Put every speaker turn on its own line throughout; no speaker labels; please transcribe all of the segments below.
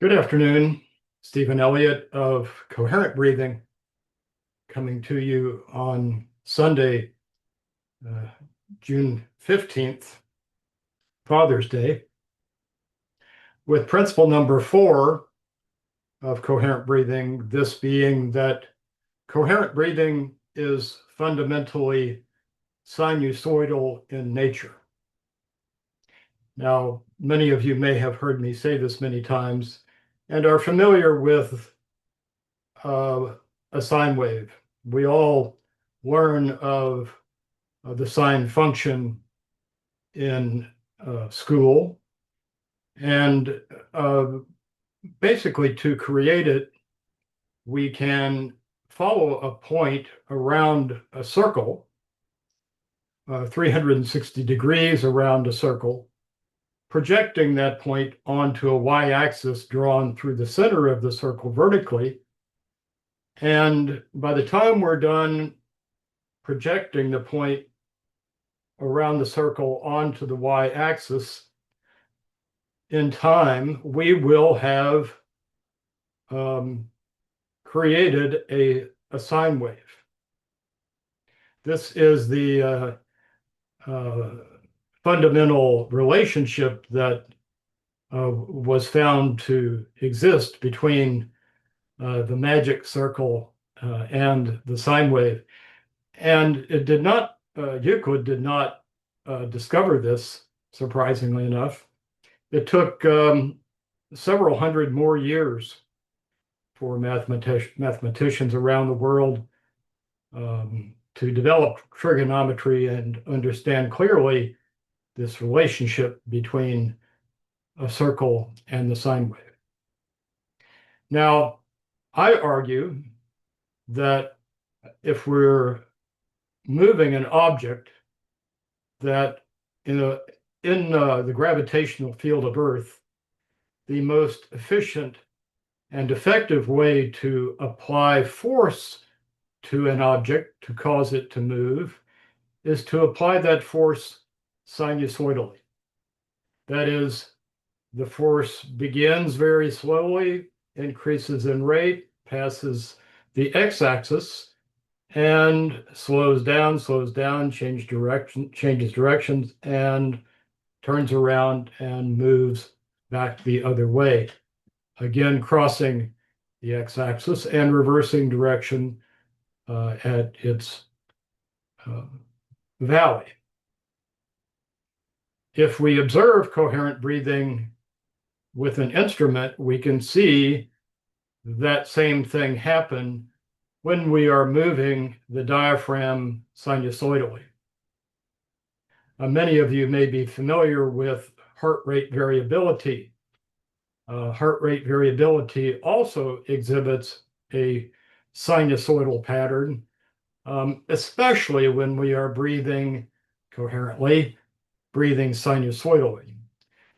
Good afternoon, Stephen Elliott of Coherent Breathing, coming to you on Sunday, uh, June 15th, Father's Day, with principle number 4 of Coherent Breathing, this being that coherent breathing is fundamentally sinusoidal in nature. Now, many of you may have heard me say this many times and are familiar with uh, a sine wave. We all learn of the sine function in school. And uh, basically, to create it, we can follow a point around a circle, 360 degrees around a circle, projecting that point onto a y-axis drawn through the center of the circle vertically. And by the time we're done projecting the point around the circle onto the y-axis, in time, we will have created a sine wave. This is the fundamental relationship that was found to exist between the magic circle and the sine wave. And it did not, Euclid did not discover this, surprisingly enough. It took several hundred more years for mathematicians around the world to develop trigonometry and understand clearly this relationship between a circle and the sine wave. Now, I argue that if we're moving an object that in the gravitational field of Earth, the most efficient and effective way to apply force to an object to cause it to move is to apply that force sinusoidally. That is, the force begins very slowly, increases in rate, passes the x-axis, and slows down, changes directions, and turns around and moves back the other way. Again, crossing the x-axis and reversing direction at its valley. If we observe coherent breathing with an instrument, we can see that same thing happen when we are moving the diaphragm sinusoidally. Many of you may be familiar with heart rate variability. Heart rate variability also exhibits a sinusoidal pattern, especially when we are breathing coherently, breathing sinusoidally.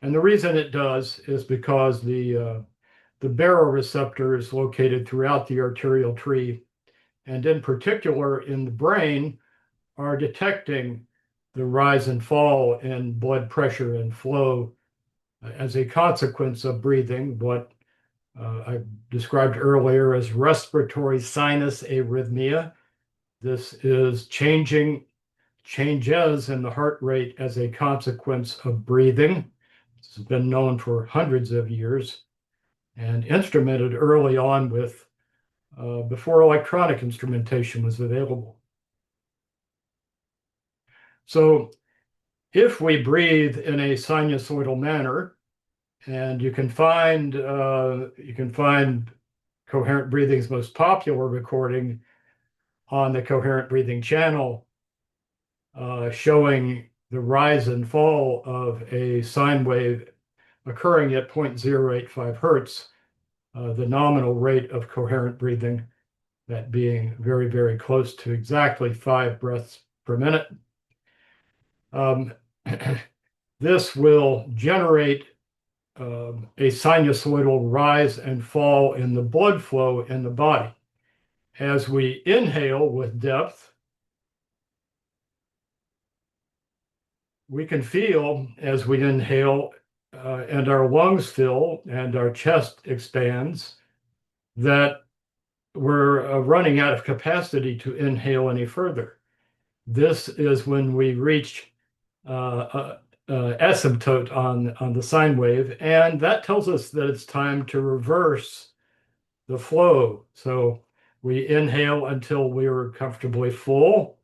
And the reason it does is because the baroreceptor is located throughout the arterial tree, and in particular in the brain, are detecting the rise and fall in blood pressure and flow as a consequence of breathing, what I described earlier as respiratory sinus arrhythmia. This is changes in the heart rate as a consequence of breathing. This has been known for hundreds of years and instrumented early on with before electronic instrumentation was available. So if we breathe in a sinusoidal manner, and you can find Coherent Breathing's most popular recording on the Coherent Breathing channel, showing the rise and fall of a sine wave occurring at 0.085 hertz, the nominal rate of coherent breathing, that being very, very close to exactly 5 breaths per minute. This will generate a sinusoidal rise and fall in the blood flow in the body. As we inhale with depth, we can feel as we inhale and our lungs fill and our chest expands, that we're running out of capacity to inhale any further. This is when we reach asymptote on the sine wave, and that tells us that it's time to reverse the flow. So we inhale until we're comfortably full,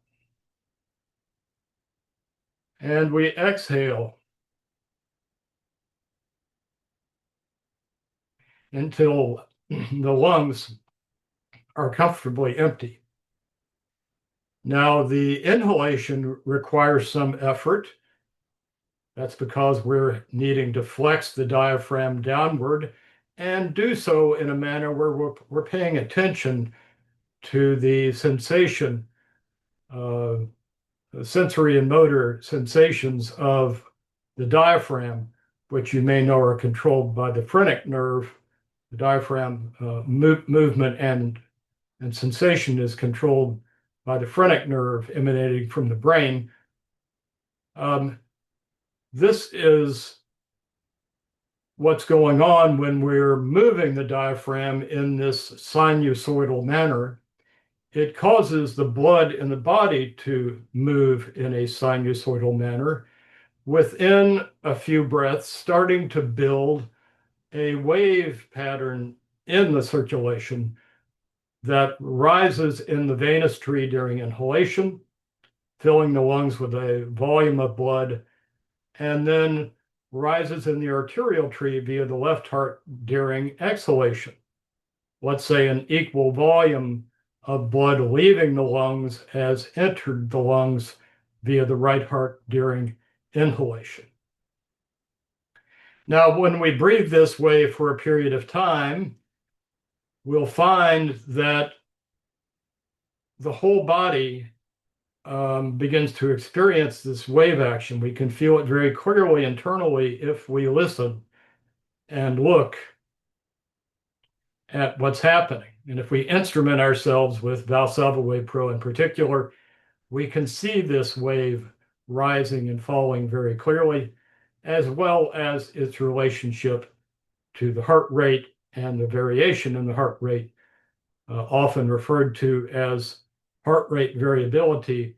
and we exhale until the lungs are comfortably empty. Now, the inhalation requires some effort. That's because we're needing to flex the diaphragm downward and do so in a manner where we're paying attention to the sensation, sensory and motor sensations of the diaphragm, which you may know are controlled by the phrenic nerve. The diaphragm movement and sensation is controlled by the phrenic nerve emanating from the brain. This is what's going on when we're moving the diaphragm in this sinusoidal manner. It causes the blood in the body to move in a sinusoidal manner, within a few breaths, starting to build a wave pattern in the circulation that rises in the venous tree during inhalation, filling the lungs with a volume of blood, and then rises in the arterial tree via the left heart during exhalation. Let's say an equal volume of blood leaving the lungs has entered the lungs via the right heart during inhalation. Now, when we breathe this way for a period of time, we'll find that the whole body begins to experience this wave action. We can feel it very clearly internally if we listen and look at what's happening. And if we instrument ourselves with Valsalva Wave Pro in particular, we can see this wave rising and falling very clearly, as well as its relationship to the heart rate and the variation in the heart rate, often referred to as heart rate variability,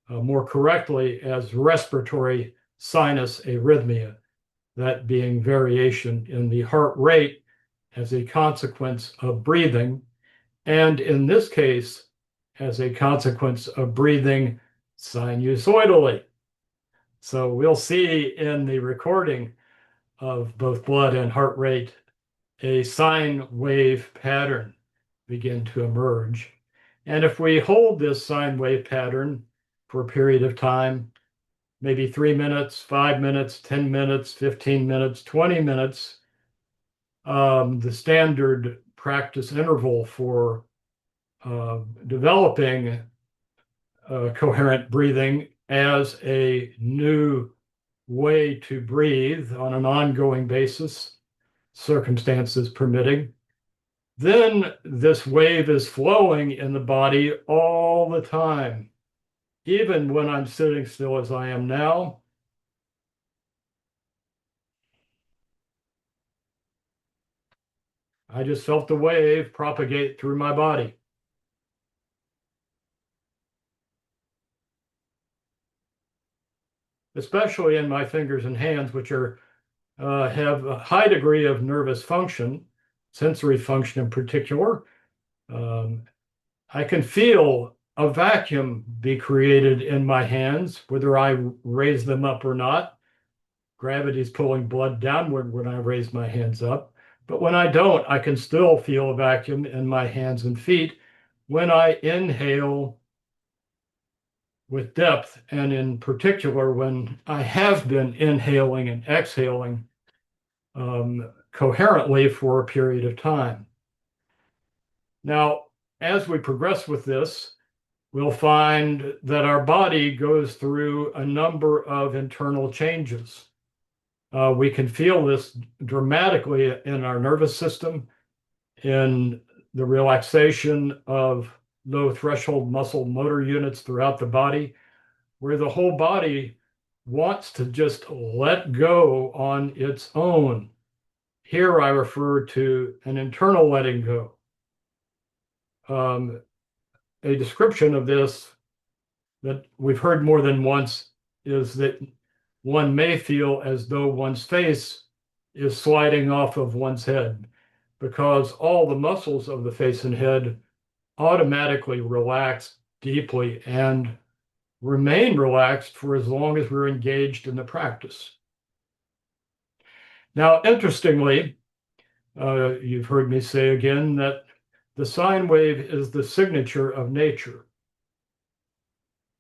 more correctly as respiratory sinus arrhythmia, that being variation in the heart rate as a consequence of breathing, and in this case, as a consequence of breathing sinusoidally. So we'll see in the recording of both blood and heart rate a sine wave pattern begin to emerge. And if we hold this sine wave pattern for a period of time, maybe 3 minutes, 5 minutes, 10 minutes, 15 minutes, 20 minutes, the standard practice interval for developing coherent breathing as a new way to breathe on an ongoing basis, circumstances permitting, then this wave is flowing in the body all the time. Even when I'm sitting still as I am now, I just felt the wave propagate through my body. Especially in my fingers and hands, which are have a high degree of nervous function, sensory function in particular. I can feel a vacuum be created in my hands, whether I raise them up or not. Gravity is pulling blood downward when I raise my hands up. But when I don't, I can still feel a vacuum in my hands and feet when I inhale with depth, and in particular when I have been inhaling and exhaling coherently for a period of time. Now, as we progress with this, we'll find that our body goes through a number of internal changes. We can feel this dramatically in our nervous system, in the relaxation of low threshold muscle motor units throughout the body, where the whole body wants to just let go on its own. Here I refer to an internal letting go. A description of this that we've heard more than once is that one may feel as though one's face is sliding off of one's head because all the muscles of the face and head automatically relax deeply and remain relaxed for as long as we're engaged in the practice. Now, interestingly, you've heard me say again that the sine wave is the signature of nature.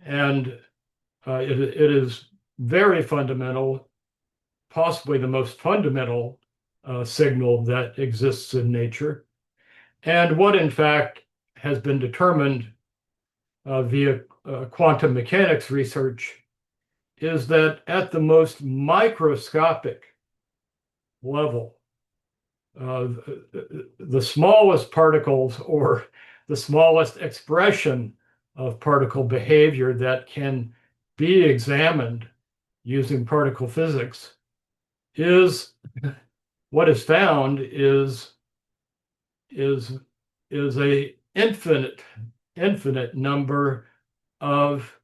And it is very fundamental, possibly the most fundamental signal that exists in nature, and what in fact has been determined via quantum mechanics research is that at the most microscopic level, the smallest particles or the smallest expression of particle behavior that can be examined using particle physics is what is found is a infinite number of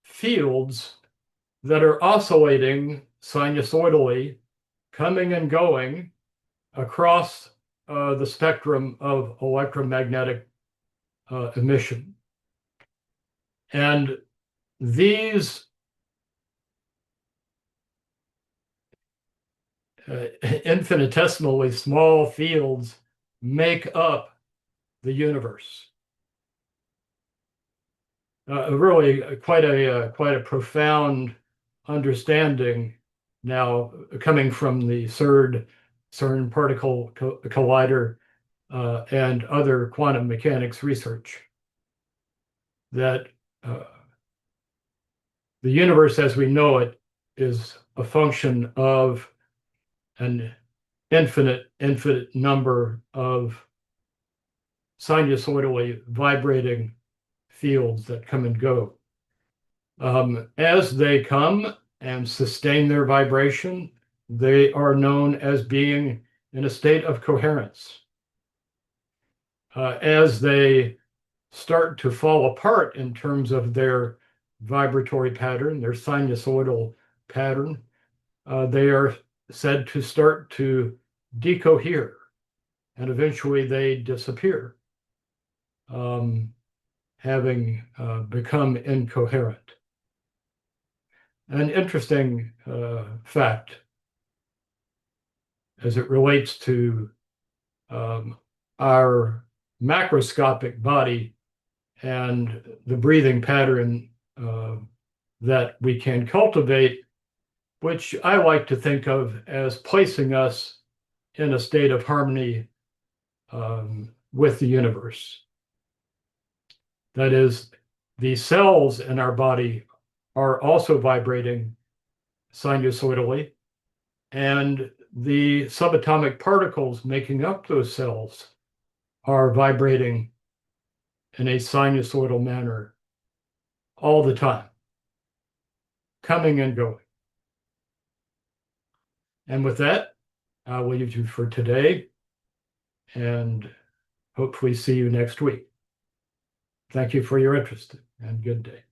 fields that are oscillating sinusoidally, coming and going across the spectrum of electromagnetic emission. And these infinitesimally small fields make up the universe. Really quite a profound understanding now coming from the CERN particle collider and other quantum mechanics research, that the universe as we know it is a function of an infinite number of sinusoidally vibrating fields that come and go. As they come and sustain their vibration, they are known as being in a state of coherence. As they start to fall apart in terms of their vibratory pattern, their sinusoidal pattern, they are said to start to decohere, and eventually they disappear, having become incoherent. An interesting fact as it relates to our macroscopic body and the breathing pattern that we can cultivate, which I like to think of as placing us in a state of harmony with the universe. That is, the cells in our body are also vibrating sinusoidally, and the subatomic particles making up those cells are vibrating in a sinusoidal manner all the time, coming and going. And with that, I will leave you for today and hopefully see you next week. Thank you for your interest and good day.